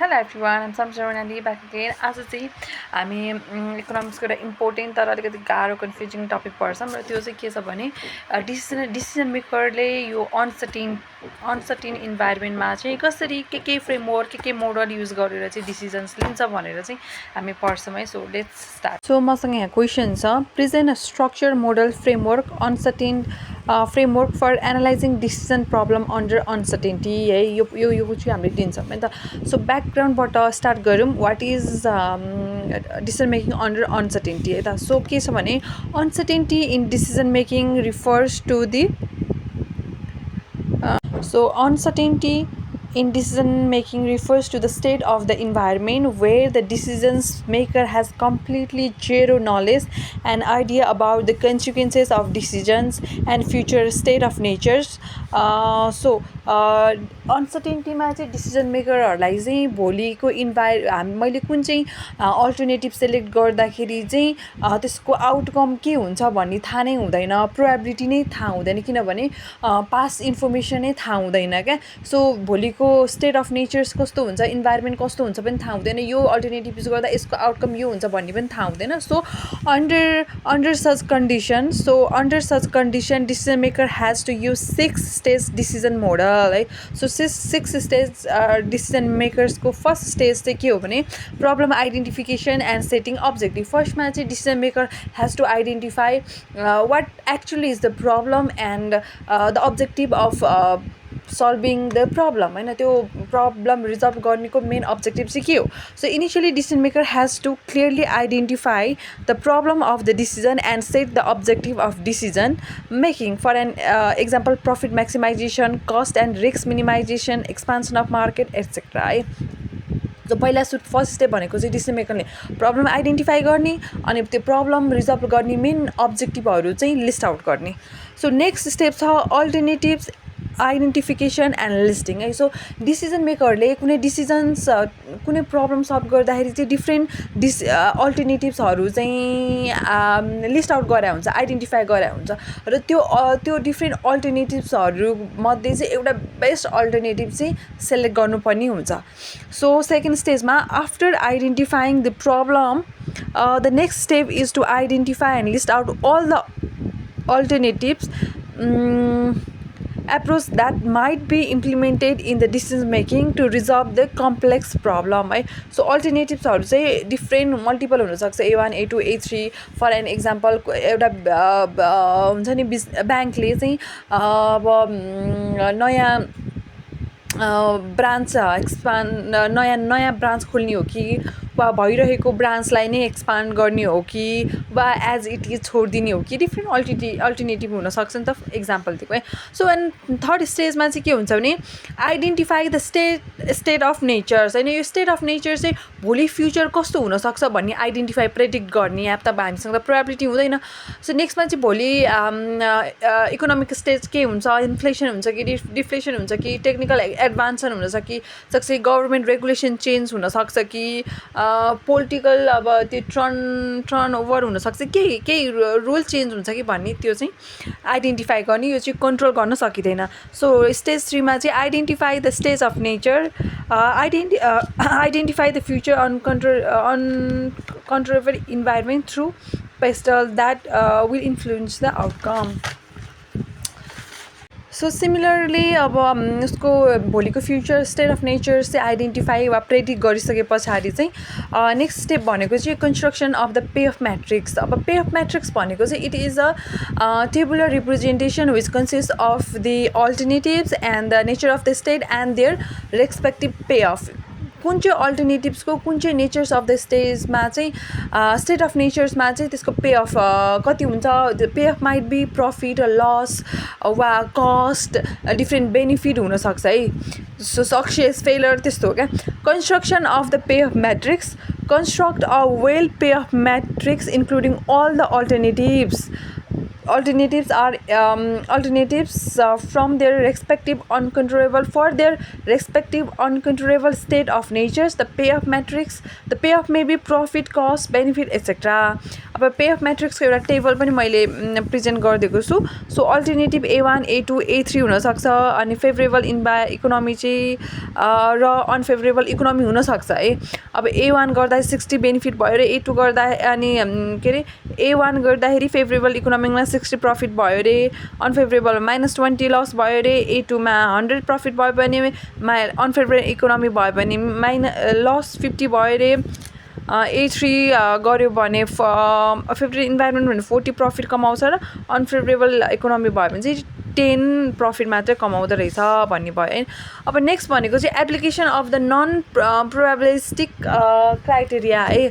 Hello everyone, I'm Samsara Nandi back again. आज चाहिँ हामी इकोनोमिक्सको एउटा इम्पोर्टेन्ट तर अलिकति गाह्रो कन्फ्युजिङ टपिक पढ्छौँ र त्यो चाहिँ के छ भने डिसिजन मेकरले यो अनसर्टेन इन्भाइरोमेन्टमा चाहिँ कसरी के फ्रेमवर्क के मोडल युज गरेर चाहिँ डिसिजन्स लिन्छ भनेर चाहिँ हामी पढ्छौँ है. So let's start. सो मसँग यहाँ क्वेसन छ, present structure model framework uncertain framework for analyzing decision problem under uncertainty है. यो चाहिँ हामीले दिन्छौँ है त. सो ब्याकग्राउन्डबाट स्टार्ट गरौँ. What is decision making under uncertainty है त. सो के छ भने uncertainty in decision making refers to the uncertainty in decision making refers to the state of the environment where the decision maker has completely zero knowledge and idea about the consequences of decisions and future state of natures. अनसर्टेन्टीमा चाहिँ decision मेकरहरूलाई चाहिँ भोलिको मैले कुन चाहिँ alternative select गर्दाखेरि चाहिँ त्यसको outcome के हुन्छ भन्ने थाहा नै हुँदैन, प्रोबेबिलिटी नै थाहा हुँदैन, किनभने पास्ट इन्फर्मेसन नै थाहा हुँदैन क्या. सो भोलिको स्टेट अफ नेचर्स कस्तो हुन्छ, इन्भाइरोमेन्ट कस्तो हुन्छ पनि थाहा हुँदैन, यो अल्टरनेटिभ युज गर्दा यसको आउटकम यो हुन्छ भन्ने पनि थाहा हुँदैन. So under such condition decision maker has to use 6 stage decision model है. सो 6 स्टेज डिसिजन मेकर्सको फर्स्ट स्टेज चाहिँ के हो भने problem identification and setting objective. फर्स्टमा चाहिँ decision maker has to identify what actually is the problem and the objective of solving the problem होइन. त्यो प्रब्लम रिजल्भ गर्नेको मेन अब्जेक्टिभ चाहिँ के हो. So initially decision maker has to clearly identify the problem of the decision and set the objective of decision making. For an example profit maximization, cost and risk minimization, expansion of market etcetera है. So पहिला first step भनेको चाहिँ decision मेकरले problem identify गर्ने अनि त्यो problem resolve गर्ने main अब्जेक्टिभहरू चाहिँ लिस्ट आउट गर्ने. सो नेक्स्ट स्टेप छ अल्टरनेटिभ्स आइडेन्टिफिकेसन एन्ड लिस्टिङ है. सो डिसिजन मेकरले कुनै प्रब्लम सल्भ गर्दाखेरि चाहिँ डिफ्रेन्ट अल्टरनेटिभ्सहरू चाहिँ लिस्ट आउट गराएको हुन्छ, आइडेन्टिफाई गराएको हुन्छ र त्यो डिफ्रेन्ट अल्टरनेटिभ्सहरूमध्ये चाहिँ एउटा बेस्ट अल्टरनेटिभ चाहिँ सेलेक्ट गर्नुपर्ने हुन्छ. सो सेकेन्ड स्टेजमा after identifying the problem the next step is to identify and list out all the alternatives approach that might be implemented in the decision making to resolve the complex problem है. So अल्टरनेटिभ्सहरू चाहिँ different multiple हुनसक्छ, A1, A2, A3. For an example एउटा हुन्छ नि ब्याङ्कले चाहिँ अब नयाँ ब्रान्च नयाँ ब्रान्च खोल्ने हो कि वा भइरहेको ब्रान्चलाई नै एक्सपान्ड गर्ने हो कि वा एज इट इज छोडिदिने हो कि, डिफ्रेन्ट अल्टरनेटिभ हुनसक्छ नि त, इक्जाम्पल दिएको है. सो एन्ड थर्ड स्टेजमा चाहिँ के हुन्छ भने identify the state of natures होइन. यो स्टेट अफ नेचर चाहिँ भोलि फ्युचर कस्तो हुनसक्छ भन्ने आइडेन्टिफाई प्रेडिक्ट गर्ने. अब त हामीसँग त प्रोबेबिलिटी हुँदैन. सो नेक्स्टमा चाहिँ भोलि इकोनोमिक स्टेज के हुन्छ, इन्फ्लेसन हुन्छ कि डिफ्लेसन हुन्छ कि, टेक्निकल एडभान्सन हुनसक्छ, गभर्मेन्ट रेगुलेसन चेन्ज हुनसक्छ कि, पोलिटिकल अब त्यो टर्न ओभर हुनसक्छ, केही रुल चेन्ज हुन्छ कि भन्ने त्यो चाहिँ आइडेन्टिफाई गर्ने. यो चाहिँ कन्ट्रोल गर्न सकिँदैन. सो स्टेज 3मा चाहिँ identify the stage of nature, identify the future uncontrollable environment through pastel that will influence the outcome. So similarly अब उसको भोलिको फ्युचर स्टेट अफ नेचर चाहिँ आइडेन्टिफाई वा प्रेडिक्ट गरिसके पछाडि चाहिँ नेक्स्ट स्टेप भनेको चाहिँ construction of the pay off matrix. अब पे अफ म्याट्रिक्स भनेको चाहिँ it is a tabular representation which consist of the alternatives and the nature of the estate and there respective pay off. कुन चाहिँ अल्टरनेटिभ्सको कुन चाहिँ natures of the स्टेजमा चाहिँ state of नेचर्समा चाहिँ त्यसको पे अफ कति हुन्छ. Pay off might be profit, loss वा कस्ट, डिफ्रेन्ट बेनिफिट हुनसक्छ है. सो सक्सेस, फेलर त्यस्तो हो क्या. Construction of the pay off matrix, construct a well pay off matrix including all the alternatives. alternatives from their respective uncontrollable state of natures. The payoff matrix, the payoff may be profit, cost, benefit, etc. अब payoff matrix को एउटा table पनि मैले present गरिदिएको छु. So alternative A1 A2 A3 हुनसक्छ. अनि favourable economy चाहिँ र अनफेभरेबल इकोनोमी हुनसक्छ है. अब A1 गर्दा 60 बेनिफिट भयो अरे, A2 गर्दा अनि के अरे A1 गर्दाखेरि फेभरेबल इकोनोमीमा 60 प्रफिट भयो अरे, अनफेभरेबल -20 लस भयो अरे, A2 मा 100 प्रफिट भयो भने अनफेभरेबल इकोनोमी भयो भने लस 50 भयो अरे. A3 गऱ्यो भने फेभरेबल इन्भाइरोमेन्ट भने 40 प्रफिट कमाउँछ र अनफेभरेबल इकोनोमी भयो भने चाहिँ 10 प्रफिट मात्रै कमाउँदो रहेछ भन्ने भयो है. अब नेक्स्ट भनेको चाहिँ application of the non probabilistic criteria है.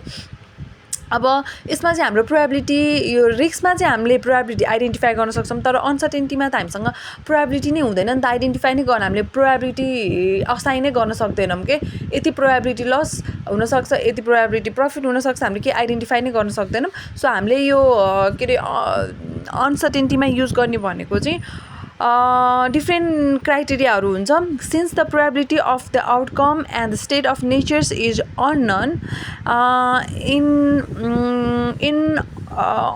अब यसमा चाहिँ हाम्रो प्रोबेबिलिटी, यो रिस्कमा चाहिँ हामीले प्रोबेबिलिटी आइडेन्टिफाई गर्न सक्छौँ, तर अनसर्टेनिटीमा त हामीसँग प्रोबेबिलिटी नै हुँदैन नि त. आइडेन्टिफाई नै गर्न हामीले प्रोबेबिलिटी असाइन नै गर्न सक्दैनौँ के. यति प्रोबेबिलिटी लस हुनसक्छ, यति प्रोबेबिलिटी प्रफिट हुनसक्छ, हामीले के आइडेन्टिफाई नै गर्न सक्दैनौँ. सो हामीले यो के अरे अनसर्टेनिटीमा युज गर्ने भनेको चाहिँ different criteria since the probability of the outcome and the state of natures is unknown. In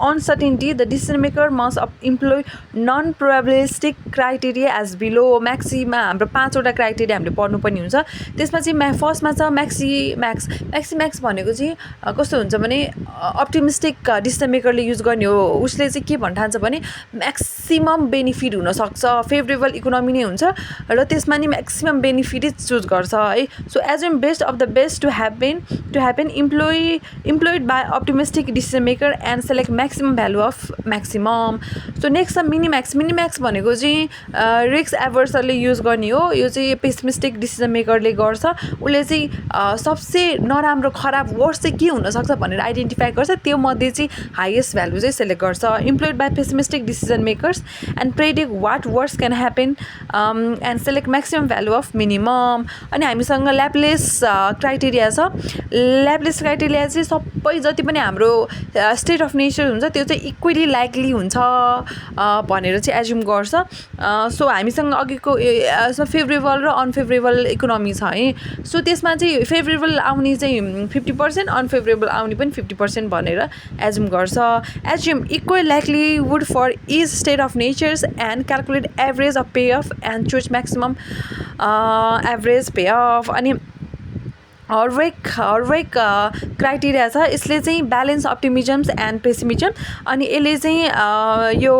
uncertainty, the decision maker must employ non-probabilistic criteria as below. Maxima हाम्रो 5 वटा क्राइटेरिया हामीले पढ्नुपर्ने हुन्छ. त्यसमा चाहिँ फर्स्टमा छ म्याक्सिम्याक्स भनेको चाहिँ कस्तो हुन्छ भने अप्टिमिस्टिक डिसिजन मेकरले युज गर्ने हो. उसले चाहिँ के भन्न ठान्छ भने म्याक्सिमम बेनिफिट हुनसक्छ, फेभरेबल इकोनोमी नै हुन्छ र त्यसमा नि म्याक्सिमम बेनिफिट चुज गर्छ है. So assume best of the best to happen employed by optimistic decision maker and select maximum value of maximum. So next छ मिनिम्याक्स भनेको चाहिँ रिस्क एभर्सरले युज गर्ने हो. यो चाहिँ पेसिमिस्टिक डिसिजन मेकरले गर्छ. उसले चाहिँ सबसे नराम्रो खराब वर्स चाहिँ के हुनसक्छ भनेर आइडेन्टिफाई गर्छ, त्यो मध्ये चाहिँ हाइएस्ट भ्यालु चाहिँ सेलेक्ट गर्छ. Employed by pessimistic decision makers and predict what worse can happen and select maximum value of minimum. अनि हामीसँग ल्याप्लेस क्राइटेरिया छ. ल्याप्लेस क्राइटेरिया चाहिँ सबै जति पनि हाम्रो स्टेट अफ नेचर हुन्छ त्यो चाहिँ इक्वली लाइकली हुन्छ भनेर चाहिँ एज्युम गर्छ. सो हामीसँग अघिको यसमा फेभरेबल र अनफेभरेबल इकोनोमी छ है. सो त्यसमा चाहिँ फेभरेबल आउने चाहिँ 50%, अनफेभरेबल आउने पनि 50% भनेर एज्युम गर्छ. Assume equal likelihood for each state of natures and calculate average of pay off and choose maximum average pay off. अनि हर्वेक क्राइटेरिया छ. यसले चाहिँ ब्यालेन्स अप्टिमिजम्स एन्ड पेसिमिजम. अनि यसले चाहिँ यो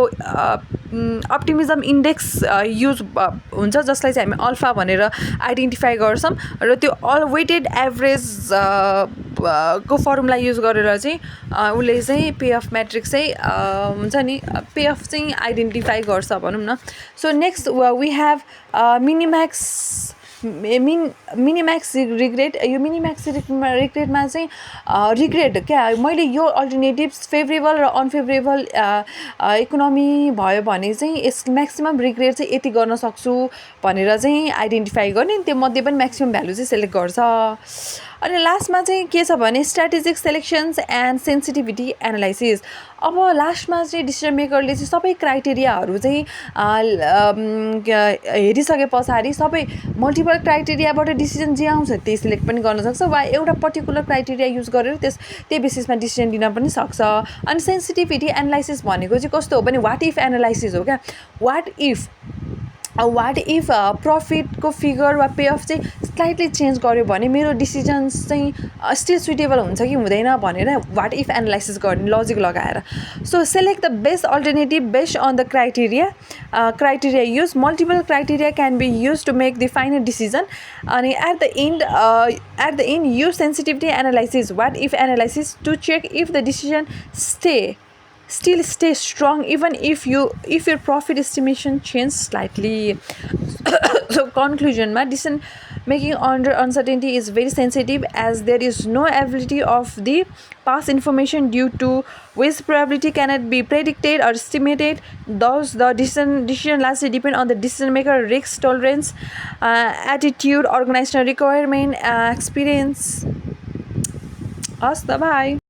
अप्टिमिजम इन्डेक्स युज हुन्छ जसलाई चाहिँ हामी अल्फा भनेर आइडेन्टिफाई गर्छौँ र त्यो वेटेड एभरेज को फर्मुला युज गरेर चाहिँ उसले चाहिँ पे अफ म्याट्रिक्स चाहिँ हुन्छ नि पे अफ चाहिँ आइडेन्टिफाई गर्छ भनौँ न. So next we have minimax regret. यो मिनिम्याक्स रिग्रेटमा चाहिँ रिग्रेट क्या मैले यो अल्टरनेटिभ्स फेभरेबल र अनफेभरेबल इकोनोमी भयो भने चाहिँ यस म्याक्सिमम रिग्रेट चाहिँ यति गर्न सक्छु भनेर चाहिँ आइडेन्टिफाई गर्ने. त्यो मध्ये पनि म्याक्सिमम भ्यालु चाहिँ सेलेक्ट गर्छ. अनि लास्टमा चाहिँ के छ भने स्ट्राटेजिक सेलेक्सन्स एन्ड सेन्सिटिभिटी एनालाइसिस. अब लास्टमा चाहिँ डिसिजन मेकरले चाहिँ सबै क्राइटेरियाहरू चाहिँ हेरिसके पछाडि सबै मल्टिपल क्राइटेरियाबाट डिसिजन जे आउँछ त्यही सिलेक्ट पनि गर्न सक्छ वा एउटा पर्टिकुलर क्राइटेरिया युज गरेर त्यही बेसिसमा डिसिजन दिन पनि सक्छ. अनि सेन्सिटिभिटी एनालाइसिस भनेको चाहिँ कस्तो हो भने वाट इफ एनालाइसिस हो क्या. वाट इफ प्रफिटको फिगर वा पे अफ चाहिँ स्लाइटली चेन्ज गर्यो भने मेरो डिसिजन्स चाहिँ स्टिल सुइटेबल हुन्छ कि हुँदैन भनेर वाट इफ एनालाइसिस गर्ने लजिक लगाएर. So select the best alternative based on the criteria use. Multiple criteria can be use to make the final decision. अनि at the end use sensitivity analysis what if analysis to check if the decision still stay strong even if your profit estimation change slightly. So conclusion ma decision making under uncertainty is very sensitive as there is no ability of the past information due to which probability cannot be predicted or estimated. Thus the decision largely depend on the decision maker risk tolerance, attitude, organizational requirement, experience. Bye.